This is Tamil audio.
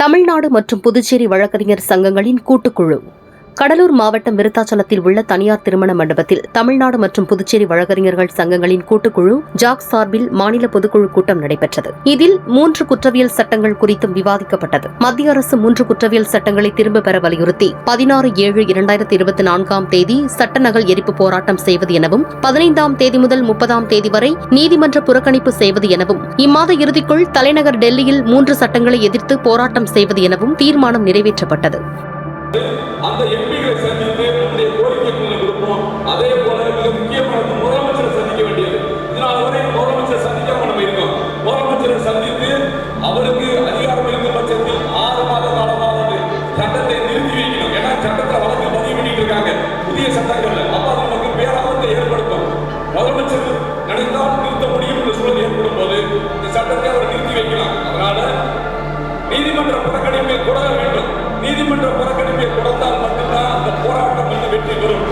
தமிழ்நாடு மற்றும் புதுச்சேரி வழக்கறிஞர் சங்கங்களின் கூட்டுக்குழு கடலூர் மாவட்டம் விருத்தாச்சலத்தில் உள்ள தனியார் திருமண மண்டபத்தில் தமிழ்நாடு மற்றும் புதுச்சேரி வழக்கறிஞர்கள் சங்கங்களின் கூட்டுக்குழு ஜாக் சார்பில் மாநில பொதுக்குழு கூட்டம் நடைபெற்றது. இதில் 3 குற்றவியல் சட்டங்கள் குறித்தும் விவாதிக்கப்பட்டது. மத்திய அரசு 3 குற்றவியல் சட்டங்களை திரும்பப் பெற வலியுறுத்தி 16/7/2024 தேதி சட்ட நகல் எரிப்பு போராட்டம் செய்வது எனவும் 15ஆம் தேதி முதல் 30ஆம் தேதி வரை நீதிமன்ற புறக்கணிப்பு செய்வது எனவும் இம்மாத இறுதிக்குள் தலைநகர் டெல்லியில் 3 சட்டங்களை எதிர்த்து போராட்டம் செய்வது எனவும் தீர்மானம் நிறைவேற்றப்பட்டது. அந்த எம்பிகளை சந்தித்து நம்முடைய கோரிக்கைகளை கொடுப்போம். அதே போல மிக முக்கியமான முதலமைச்சரை சந்திக்க வேண்டியது. இதனால் வரை முதலமைச்சர் சந்திக்காம நம்ம இருக்கோம். முதலமைச்சரை சந்தித்து அவருக்கு அதிகாரம் இருக்கும் பட்சத்தில் 6 மாத காலமாவது சட்டத்தை நிறுத்தி வைக்கணும். ஏன்னா சட்டத்தை வழக்கு பதிவு பண்ணிட்டு இருக்காங்க புதிய சட்டங்கள்ல. அப்ப அது நமக்கு பேராபத்தை ஏற்படுத்தும். முதலமைச்சர் நினைத்தால் நிறுத்த முடியும் என்ற சூழல் ஏற்படும் போது இந்த சட்டத்தை அவர் நிறுத்தி வைக்கலாம். அதனால நீதிமன்ற புறக்கணிப்பை தொடர வேண்டும். நீதிமன்ற புறக்கணிப்பை தொடர்ந்தால் மட்டும்தான் அந்த போராட்டம் வெற்றி பெறும்.